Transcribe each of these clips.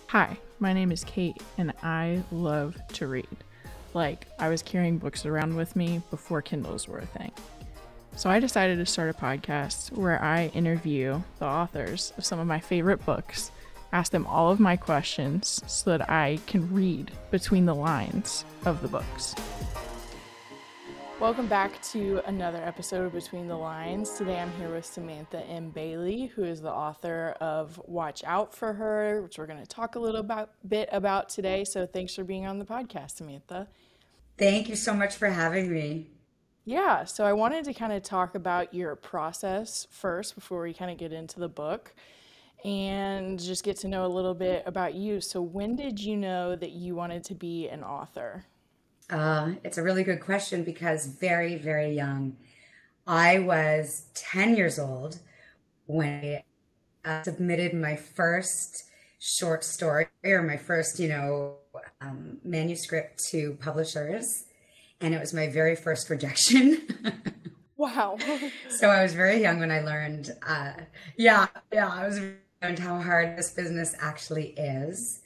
Hi, my name is Kate, and I love to read. Like, I was carrying books around with me before Kindles were a thing. So I decided to start a podcast where I interview the authors of some of my favorite books, ask them all of my questions so that I can read between the lines of the books. Welcome back to another episode of Between the Lines. Today I'm here with Samantha M Bailey, who is the author of Watch Out for Her, which we're going to talk a little bit about today. So thanks for being on the podcast, Samantha. Thank you so much for having me. Yeah, so I wanted to kind of talk about your process first before we kind of get into the book and just get to know a little bit about you. So when did you know that you wanted to be an author? It's a really good question because very, very young. I was 10 years old when I submitted my first short story or my first, manuscript to publishers. And it was my very first rejection. Wow. So I was very young when I learned, I was learned how hard this business actually is.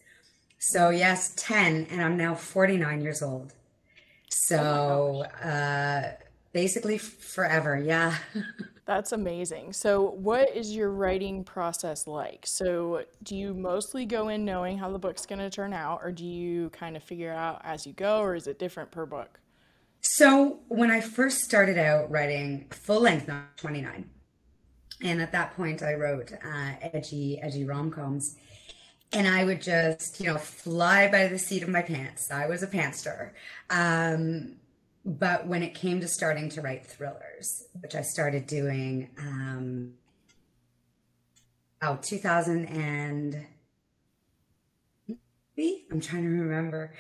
So yes, 10, and I'm now 49 years old. Oh my So gosh. basically forever, yeah. That's amazing. So, what is your writing process like? So, do you mostly go in knowing how the book's going to turn out, or do you kind of figure out as you go, or is it different per book? So when I first started out writing full length, not 29, and at that point I wrote edgy rom-coms, and I would just, fly by the seat of my pants. I was a pantster. But when it came to starting to write thrillers, which I started doing, 2000 and I'm trying to remember.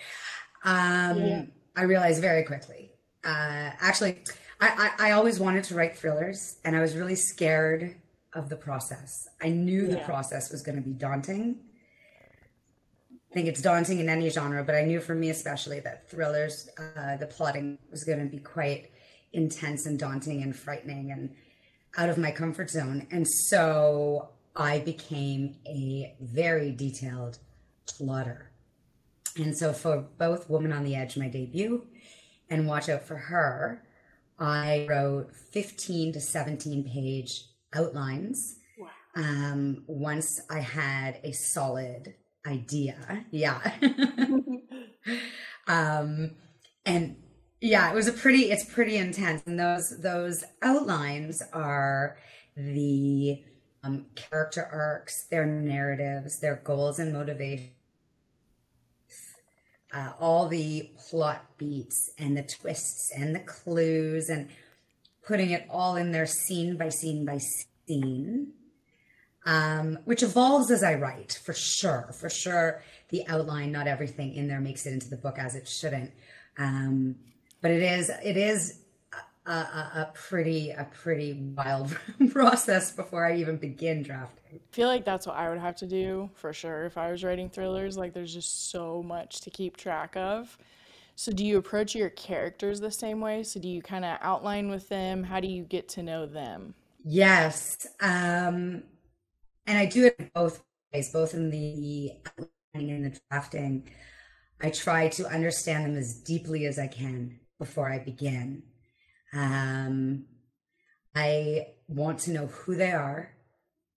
Yeah. I realized very quickly. Actually, I always wanted to write thrillers, and I was really scared of the process. I knew the Yeah. process was going to be daunting. I think it's daunting in any genre, but I knew for me especially that thrillers, the plotting was going to be quite intense and daunting and frightening and out of my comfort zone. And so I became a very detailed plotter. And so for both Woman on the Edge, my debut, and Watch Out for Her, I wrote 15 to 17 page outlines Wow. once I had a solid idea. Yeah. um, and yeah, it's pretty intense. And those outlines are the character arcs, their narratives, their goals and motivations, all the plot beats and the twists and the clues, and putting it all in there scene by scene by scene, which evolves as I write, for sure. For sure, the outline, not everything in there makes it into the book as it shouldn't. But it is a pretty wild process before I even begin drafting. I feel like that's what I would have to do for sure if I was writing thrillers. Like, there's just so much to keep track of. So, do you approach your characters the same way? So, do you kind of outline with them? How do you get to know them? Yes, and I do it both ways, both in the outlining and the drafting. I try to understand them as deeply as I can before I begin. Um, I want to know who they are,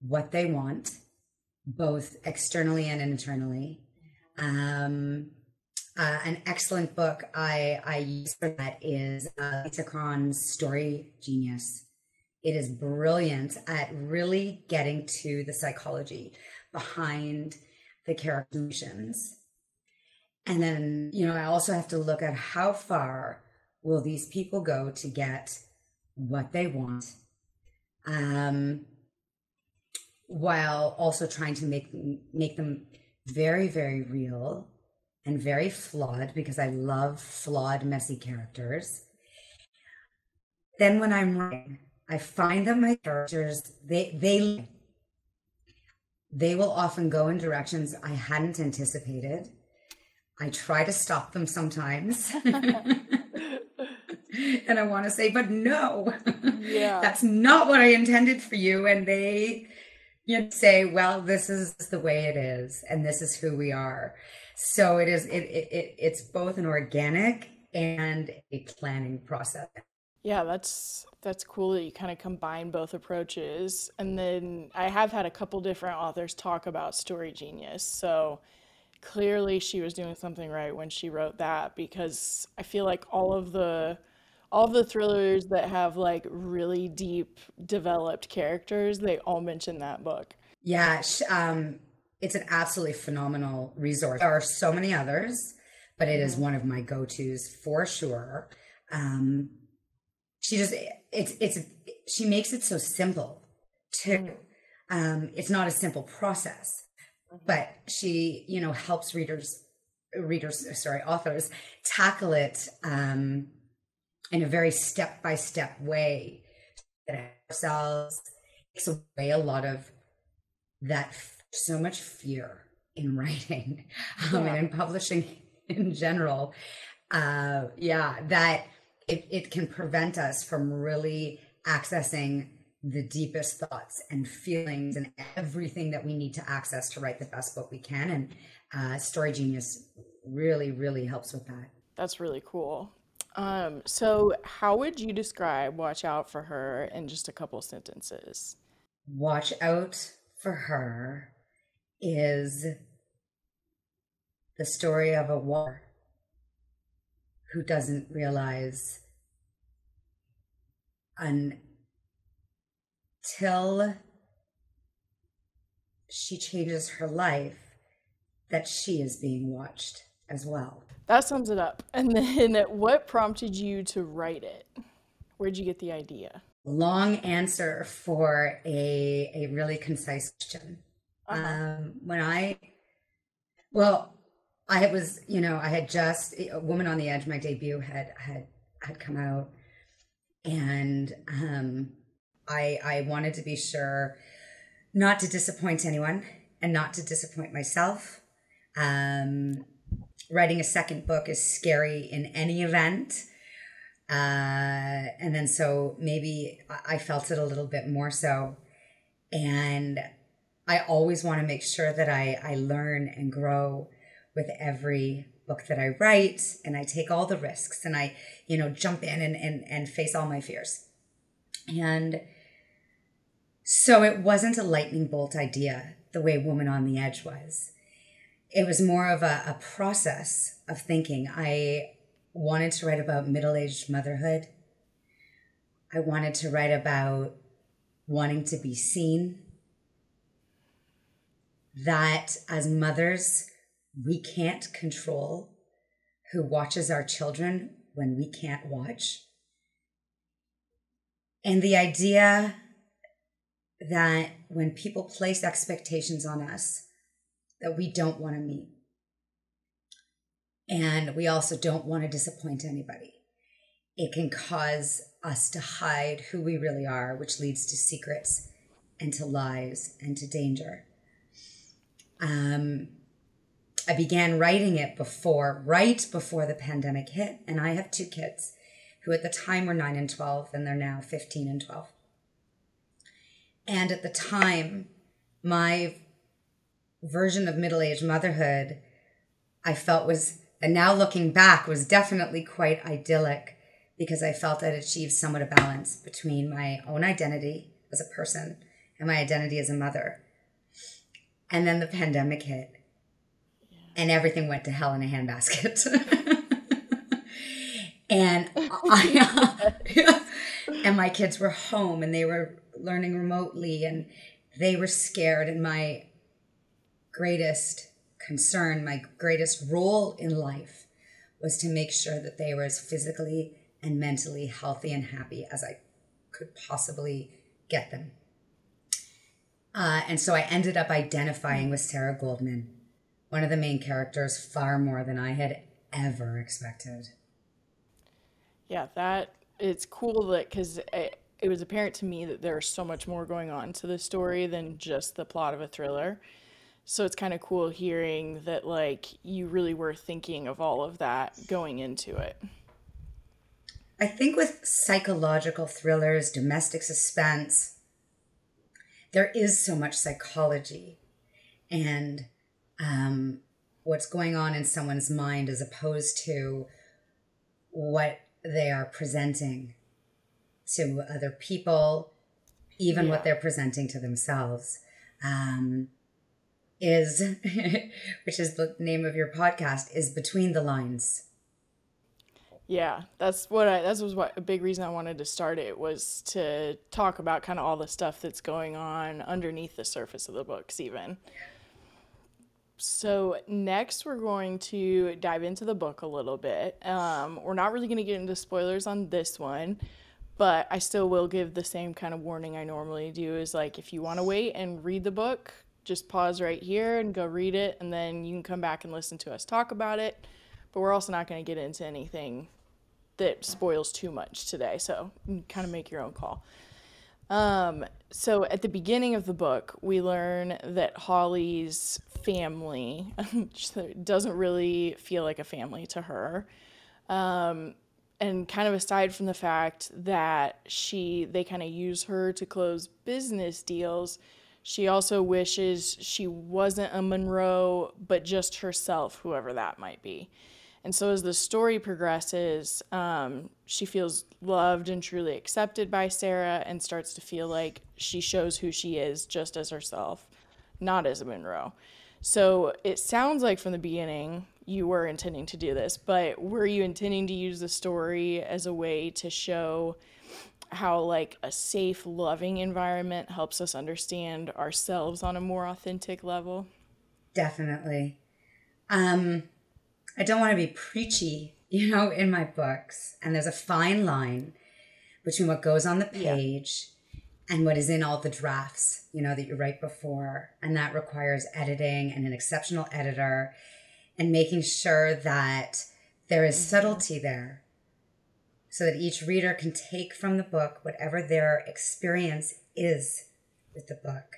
what they want, both externally and internally. Um, an excellent book I use for that is Lisa Cron's Story Genius. It is brilliant at really getting to the psychology behind the characterizations. And then, I also have to look at how far will these people go to get what they want, um, while also trying to make them very, very real and very flawed, because I love flawed, messy characters. Then when I'm writing, I find that my characters, they will often go in directions I hadn't anticipated. I try to stop them sometimes. And I want to say, but no, Yeah. that's not what I intended for you. And You'd say, well, this is the way it is, and this is who we are. So it's both an organic and a planning process. Yeah, that's cool that you kind of combine both approaches. And then I have had a couple different authors talk about Story Genius. So clearly she was doing something right when she wrote that, because I feel like all of the thrillers that have like really deep developed characters, they all mention that book. Yeah, it's an absolutely phenomenal resource. There are so many others, but it is Hmm. one of my go-tos for sure. Um, she just it's she makes it so simple too. It's not a simple process, but she, helps authors tackle it in a very step-by-step way that ourselves takes away a lot of so much fear in writing and Yeah. in publishing in general. Yeah, that it can prevent us from really accessing the deepest thoughts and feelings and everything that we need to access to write the best book we can. And Story Genius really, really helps with that. That's really cool. So how would you describe Watch Out for Her in just a couple sentences? Watch Out for Her is the story of a war who doesn't realize until she changes her life that she is being watched as well. That sums it up. And then what prompted you to write it? Where'd you get the idea? Long answer for a really concise question. Uh-huh. When well, I was, I had just, A Woman on the Edge, my debut had come out, and I wanted to be sure not to disappoint anyone and not to disappoint myself. Writing a second book is scary in any event. And then so maybe I felt it a little bit more so. And I always want to make sure that I learn and grow with every book that I write, and I take all the risks, and I, jump in and face all my fears. And so it wasn't a lightning bolt idea the way Woman on the Edge was. It was more of a process of thinking. I wanted to write about middle-aged motherhood. I wanted to write about wanting to be seen. That as mothers, we can't control who watches our children when we can't watch. And the idea that when people place expectations on us that we don't want to meet, and we also don't want to disappoint anybody, it can cause us to hide who we really are, which leads to secrets and to lies and to danger. I began writing it right before the pandemic hit, and I have two kids who at the time were 9 and 12, and they're now 15 and 12. And at the time, my version of middle-aged motherhood, I felt and now looking back, was definitely quite idyllic, because I felt I'd achieved somewhat a balance between my own identity as a person and my identity as a mother. And then the pandemic hit, and everything went to hell in a handbasket. And and my kids were home, and they were learning remotely, and they were scared. And my greatest concern, my greatest role in life, was to make sure that they were as physically and mentally healthy and happy as I could possibly get them. And so I ended up identifying with Sarah Goldman, one of the main characters, far more than I had ever expected. Yeah, that it's cool that because it was apparent to me that there's so much more going on to the story than just the plot of a thriller. So it's kind of cool hearing that like you really were thinking of all of that going into it. I think with psychological thrillers, domestic suspense, there is so much psychology and what's going on in someone's mind as opposed to what they are presenting to other people, even what they're presenting to themselves. Is which is the name of your podcast, is Between the Lines. Yeah, that was what a big reason I wanted to start it, was to talk about kind of all the stuff that's going on underneath the surface of the books even. So next we're going to dive into the book a little bit. We're not really going to get into spoilers on this one, but I still will give the same kind of warning I normally do, is like, if you want to wait and read the book, just pause right here and go read it, and then you can come back and listen to us talk about it. But we're also not going to get into anything that spoils too much today, so you can kind of make your own call. So at the beginning of the book, we learn that Holly's family doesn't really feel like a family to her. And kind of aside from the fact that they kind of use her to close business deals, she also wishes she wasn't a Monroe, but just herself, whoever that might be. And so as the story progresses, she feels loved and truly accepted by Sarah, and starts to feel like she shows who she is just as herself, not as a Monroe. So it sounds like from the beginning you were intending to do this, but were you intending to use the story as a way to show how like a safe, loving environment helps us understand ourselves on a more authentic level? Definitely. I don't want to be preachy, in my books. And there's a fine line between what goes on the page and what is in all the drafts, that you write before. And that requires editing and an exceptional editor, and making sure that there is subtlety there, so that each reader can take from the book whatever their experience is with the book.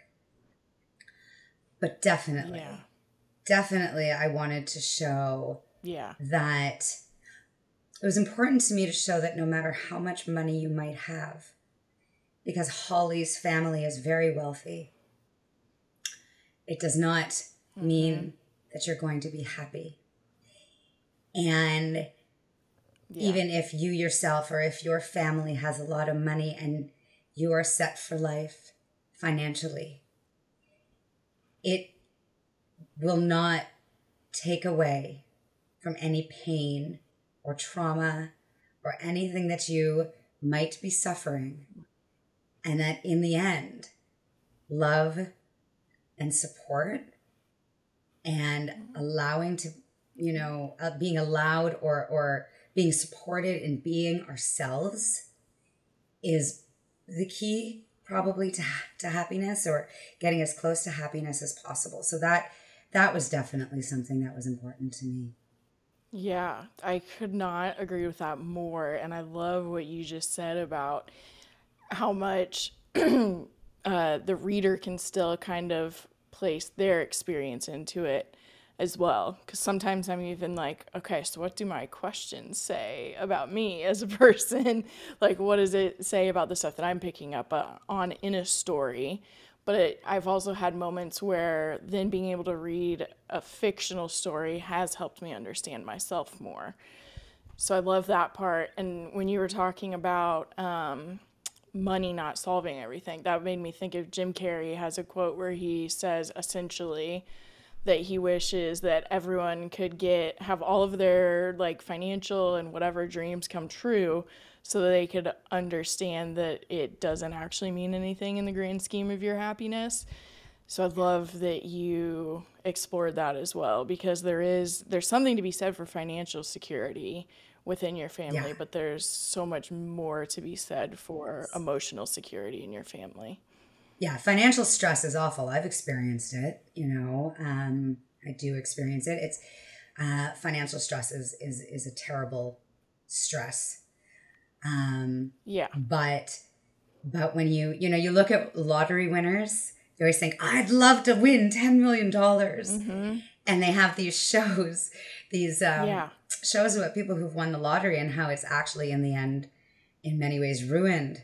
But definitely, I wanted to show that it was important to me to show that no matter how much money you might have, because Holly's family is very wealthy, it does not mean that you're going to be happy. And even if you yourself, or if your family has a lot of money and you are set for life financially, it will not take away from any pain or trauma or anything that you might be suffering. And that in the end, love and support and allowing to, being allowed or being supported in being ourselves is the key probably to happiness, or getting as close to happiness as possible. So that was definitely something that was important to me. Yeah, I could not agree with that more. And I love what you just said about how much the reader can still kind of place their experience into it as well. Because sometimes I'm even like, okay, so what do my questions say about me as a person? Like, what does it say about the stuff that I'm picking up on in a story? But I've also had moments where then being able to read a fictional story has helped me understand myself more. So I love that part. And when you were talking about money not solving everything, that made me think of Jim Carrey has a quote where he says essentially that he wishes that everyone could have all of their like financial and whatever dreams come true, so that they could understand that it doesn't actually mean anything in the grand scheme of your happiness. So I love that you explored that as well, because there's something to be said for financial security within your family, but there's so much more to be said for emotional security in your family. Yeah, financial stress is awful. I've experienced it, I do experience it. It's financial stress is a terrible stress. But when you look at lottery winners, you always think, I'd love to win $10 million. And they have these shows, shows about people who've won the lottery and how it's actually in the end, in many ways, ruined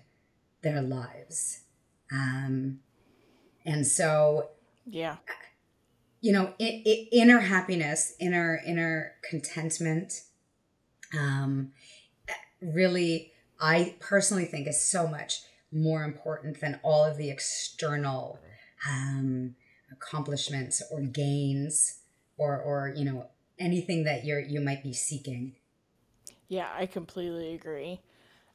their lives. And so, Yeah. Inner happiness, inner contentment, really, I personally think is so much more important than all of the external accomplishments or gains or anything that you might be seeking. Yeah, I completely agree.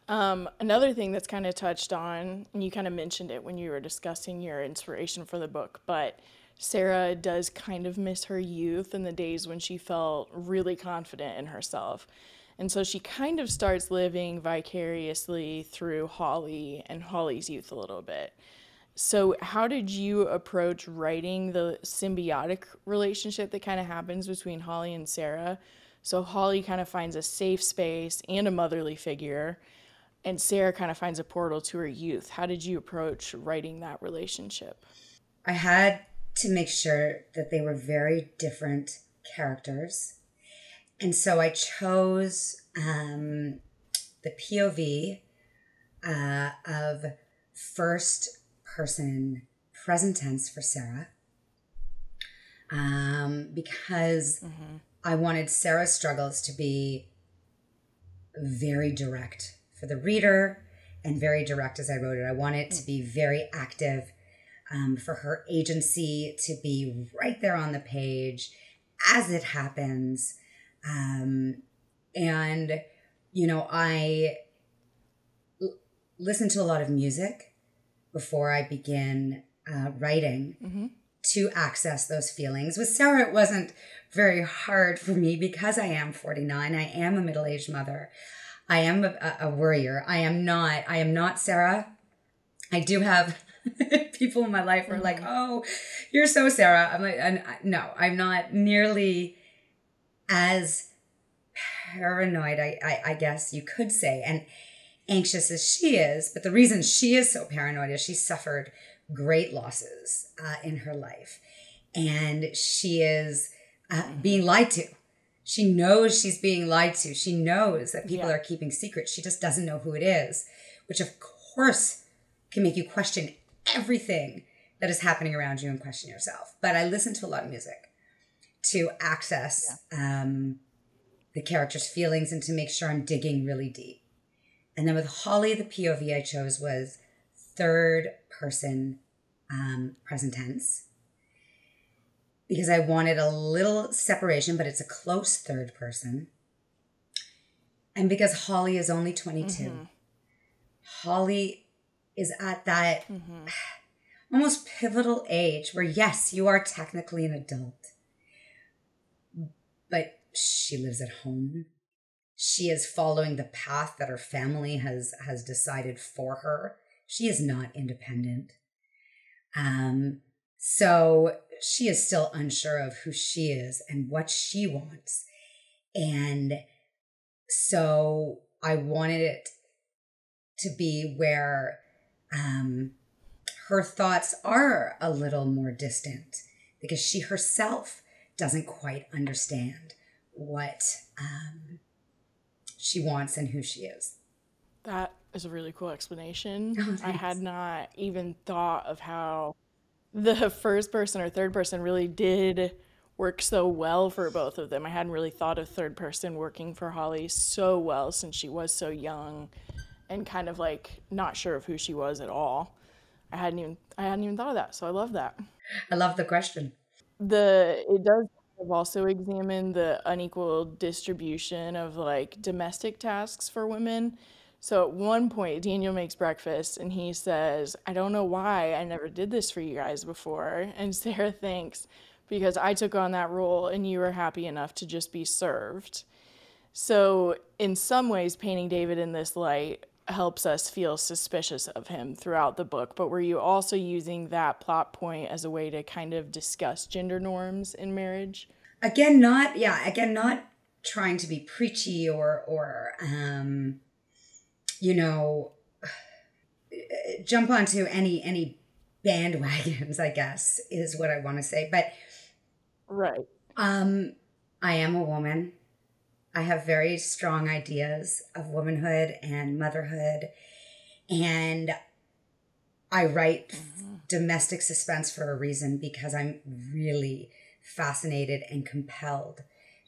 Another thing that's kind of touched on, and you kind of mentioned it when you were discussing your inspiration for the book, but Sarah does kind of miss her youth and the days when she felt really confident in herself. And so she kind of starts living vicariously through Holly and Holly's youth a little bit. So, how did you approach writing the symbiotic relationship that kind of happens between Holly and Sarah? So, Holly kind of finds a safe space and a motherly figure, and Sarah kind of finds a portal to her youth. How did you approach writing that relationship? I had to make sure that they were very different characters. And so I chose the POV of first person present tense for Sarah because I wanted Sarah's struggles to be very direct for the reader and very direct as I wrote it. I want it to be very active, for her agency to be right there on the page as it happens. And, I listen to a lot of music before I begin writing to access those feelings. With Sarah, it wasn't very hard for me because I am 49. I am a middle-aged mother. I am a worrier. I am not Sarah. I do have people in my life who are like, oh, you're so Sarah. I'm like, no, I'm not nearly as paranoid, I guess you could say, and anxious as she is. But the reason she is so paranoid is she suffered great losses in her life. And she is being lied to. She knows she's being lied to. She knows that people are keeping secrets. She just doesn't know who it is, which of course can make you question everything that is happening around you and question yourself. But I listen to a lot of music to access the character's feelings and to make sure I'm digging really deep. And then with Holly, the POV I chose was third person present tense because I wanted a little separation, but it's a close third person. And because Holly is only 22, Holly is at that almost pivotal age where, yes, you are technically an adult, but she lives at home. She is following the path that her family has decided for her. She is not independent. So she is still unsure of who she is and what she wants. And so I wanted it to be where her thoughts are a little more distant because she herself doesn't quite understand what she wants and who she is. That is a really cool explanation. Oh, I thanks. had not even thought of how the first person or third person really did work so well for both of them. I hadn't really thought of third person working for Holly so well since she was so young and kind of like not sure of who she was at all. I hadn't even thought of that. So I love that. I love the question. It does kind of also examine the unequal distribution of like domestic tasks for women. So at one point, Daniel makes breakfast and he says, I don't know why I never did this for you guys before. And Sarah thinks, because I took on that role and you were happy enough to just be served. So, in some ways, painting David in this light helps us feel suspicious of him throughout the book. But were you also using that plot point as a way to kind of discuss gender norms in marriage? Again, not trying to be preachy or you know, jump onto any bandwagons, I guess, is what I want to say. But Right. I am a woman. I have very strong ideas of womanhood and motherhood. And I write domestic suspense for a reason, because I'm really fascinated and compelled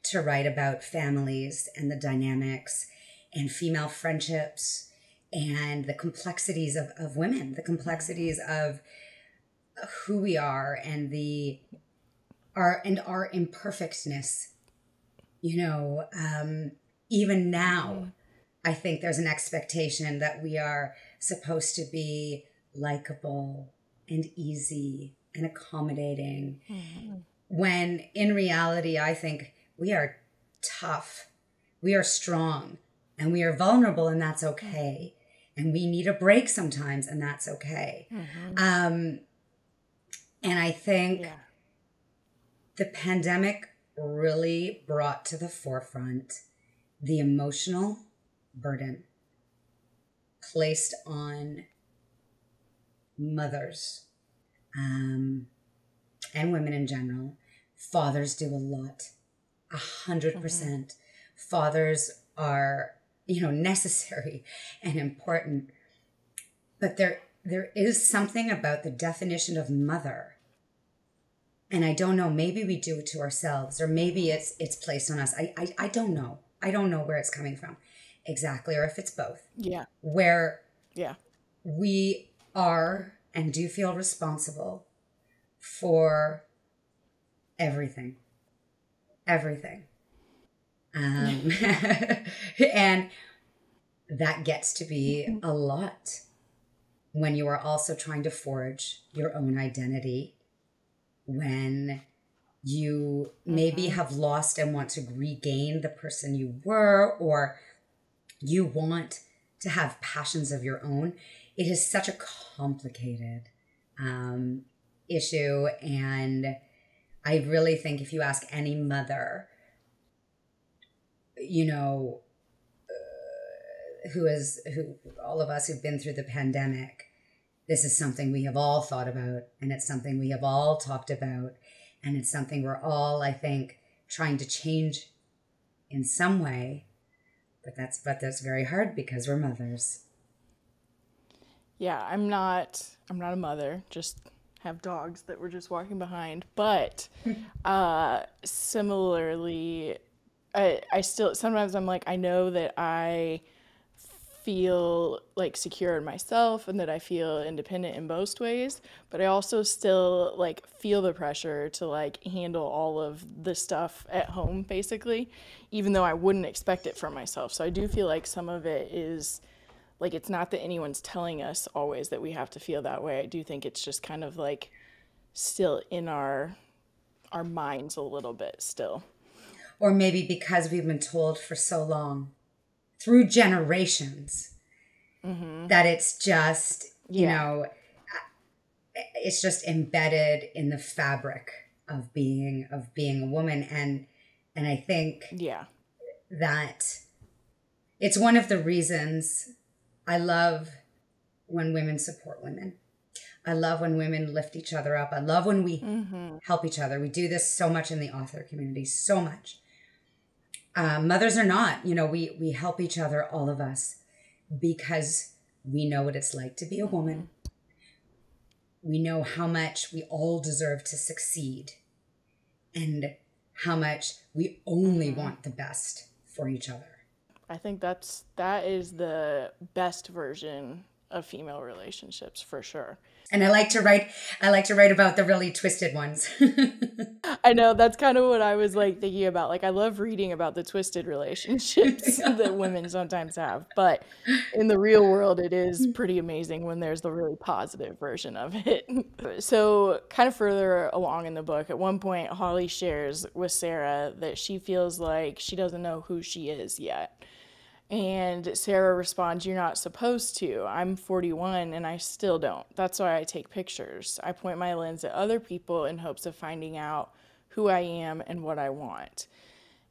to write about families and the dynamics and female friendships and the complexities of women, the complexities of who we are and our imperfectness. Even now, I think there's an expectation that we are supposed to be likable and easy and accommodating, when in reality, I think we are tough, we are strong, and we are vulnerable, and that's okay. And we need a break sometimes, and that's okay. And I think the pandemic really brought to the forefront the emotional burden placed on mothers, and women in general. Fathers do a lot, 100%. Fathers are, necessary and important. But there is something about the definition of mother. And I don't know, maybe we do it to ourselves, or maybe it's placed on us. I don't know. I don't know where it's coming from exactly, or if it's both. Yeah. Where we are and do feel responsible for everything. And that gets to be a lot when you are also trying to forge your own identity, when you maybe have lost and want to regain the person you were, or you want to have passions of your own. It is such a complicated issue. And I really think if you ask any mother, who all of us who've been through the pandemic, this is something we have all thought about, and it's something we have all talked about, and it's something we're all, I think, trying to change in some way. But that's very hard because we're mothers. Yeah, I'm not a mother, just have dogs that we're just walking behind. But similarly, I still, sometimes I'm like, I know that I feel like secure in myself and that I feel independent in most ways, but I also still like feel the pressure to like handle all of the stuff at home, basically, even though I wouldn't expect it from myself. So I do feel like some of it is like, it's not that anyone's telling us always that we have to feel that way. I do think it's just kind of like still in our minds a little bit still. Or maybe because we've been told for so long, through generations, that it's just, it's just embedded in the fabric of being a woman. And I think that it's one of the reasons I love when women support women. I love when women lift each other up. I love when we help each other. We do this so much in the author community, so much. Mothers or not, we help each other, all of us, because we know what it's like to be a woman. We know how much we all deserve to succeed, and how much we only want the best for each other. I think that is the best version of female relationships, for sure. And I like to write about the really twisted ones. I know, that's kind of what I was like thinking about. Like, I love reading about the twisted relationships that women sometimes have, but in the real world, it is pretty amazing when there's the really positive version of it. So kind of further along in the book, at one point, Holly shares with Sarah that she feels like she doesn't know who she is yet. And Sarah responds, "You're not supposed to. I'm 41 and I still don't. That's why I take pictures. I point my lens at other people in hopes of finding out who I am and what I want."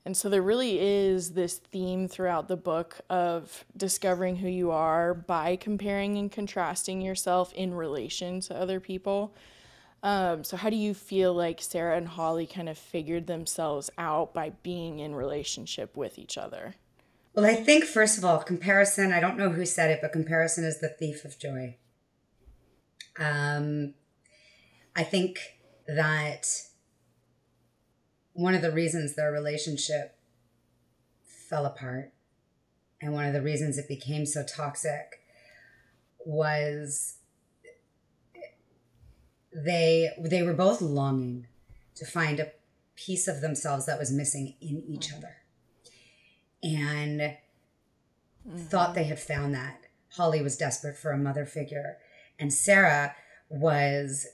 And so there really is this theme throughout the book of discovering who you are by comparing and contrasting yourself in relation to other people. So how do you feel like Sarah and Holly kind of figured themselves out by being in relationship with each other? Well, I think, first of all, comparison, I don't know who said it, but comparison is the thief of joy. I think that one of the reasons their relationship fell apart and one of the reasons it became so toxic was they were both longing to find a piece of themselves that was missing in each other, and thought they had found that. Holly was desperate for a mother figure, and Sarah was,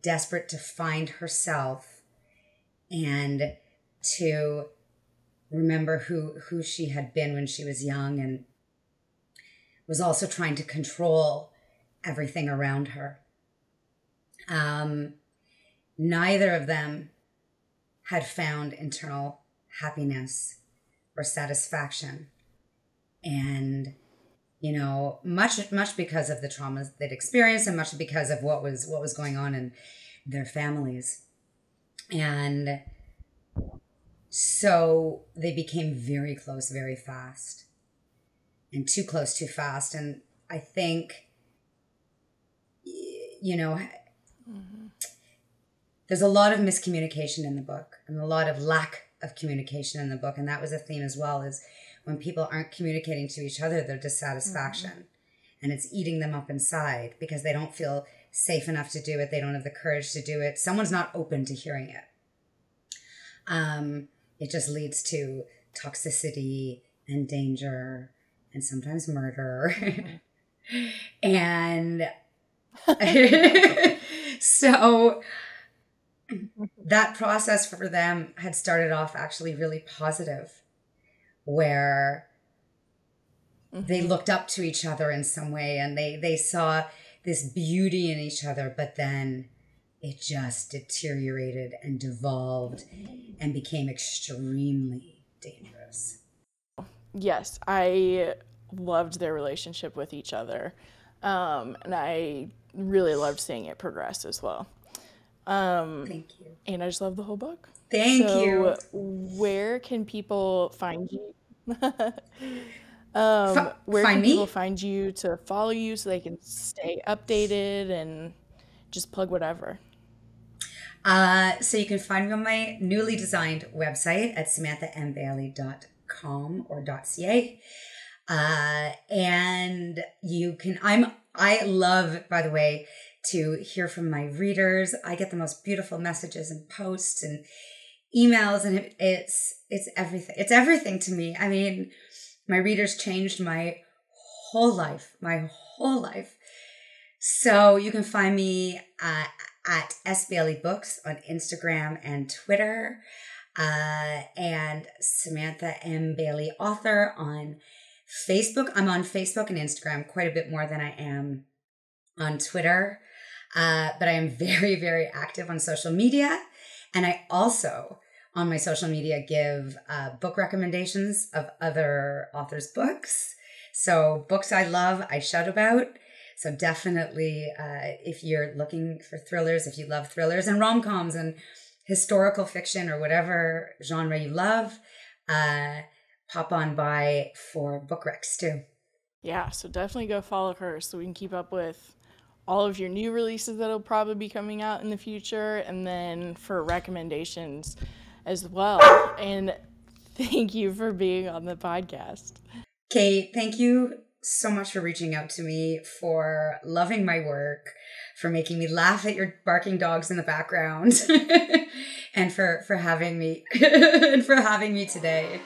desperate to find herself and to remember who she had been when she was young, and was also trying to control everything around her. Neither of them had found internal happiness or satisfaction. And, much because of the traumas they'd experienced, and much because of what was going on in their families. And so they became very close very fast, and too close too fast. And I think, there's a lot of miscommunication in the book, and a lot of lack of communication in the book. And that was a theme as well, is when people aren't communicating to each other, their dissatisfaction, and it's eating them up inside because they don't feel safe enough to do it. They don't have the courage to do it. Someone's not open to hearing it. It just leads to toxicity and danger and sometimes murder. And so that process for them had started off actually really positive, where they looked up to each other in some way, and they saw this beauty in each other, but then it just deteriorated and devolved and became extremely dangerous. Yes, I loved their relationship with each other, and I really loved seeing it progress as well. Thank you. And I just love the whole book. Thank you. Where can people find you? Where Find can me? people find you to follow you so they can stay updated, and just plug whatever? So you can find me on my newly designed website at samanthambailey.com or .ca. And you can, I love, by the way, to hear from my readers. I get the most beautiful messages and posts and emails, and it's everything. It's everything to me. I mean, my readers changed my whole life. So you can find me at S Bailey Books on Instagram and Twitter, and Samantha M Bailey Author on Facebook. I'm on Facebook and Instagram quite a bit more than I am on Twitter, but I am very, very active on social media. And I also, on my social media, give book recommendations of other authors' books. So books I love, I shout about. So definitely, if you're looking for thrillers, if you love thrillers and rom-coms and historical fiction or whatever genre you love, pop on by for book recs too. Yeah, so definitely go follow her so we can keep up with all of your new releases that'll probably be coming out in the future, and then for recommendations as well. And thank you for being on the podcast. Kate, thank you so much for reaching out to me, for loving my work, for making me laugh at your barking dogs in the background, and for having me and for having me today.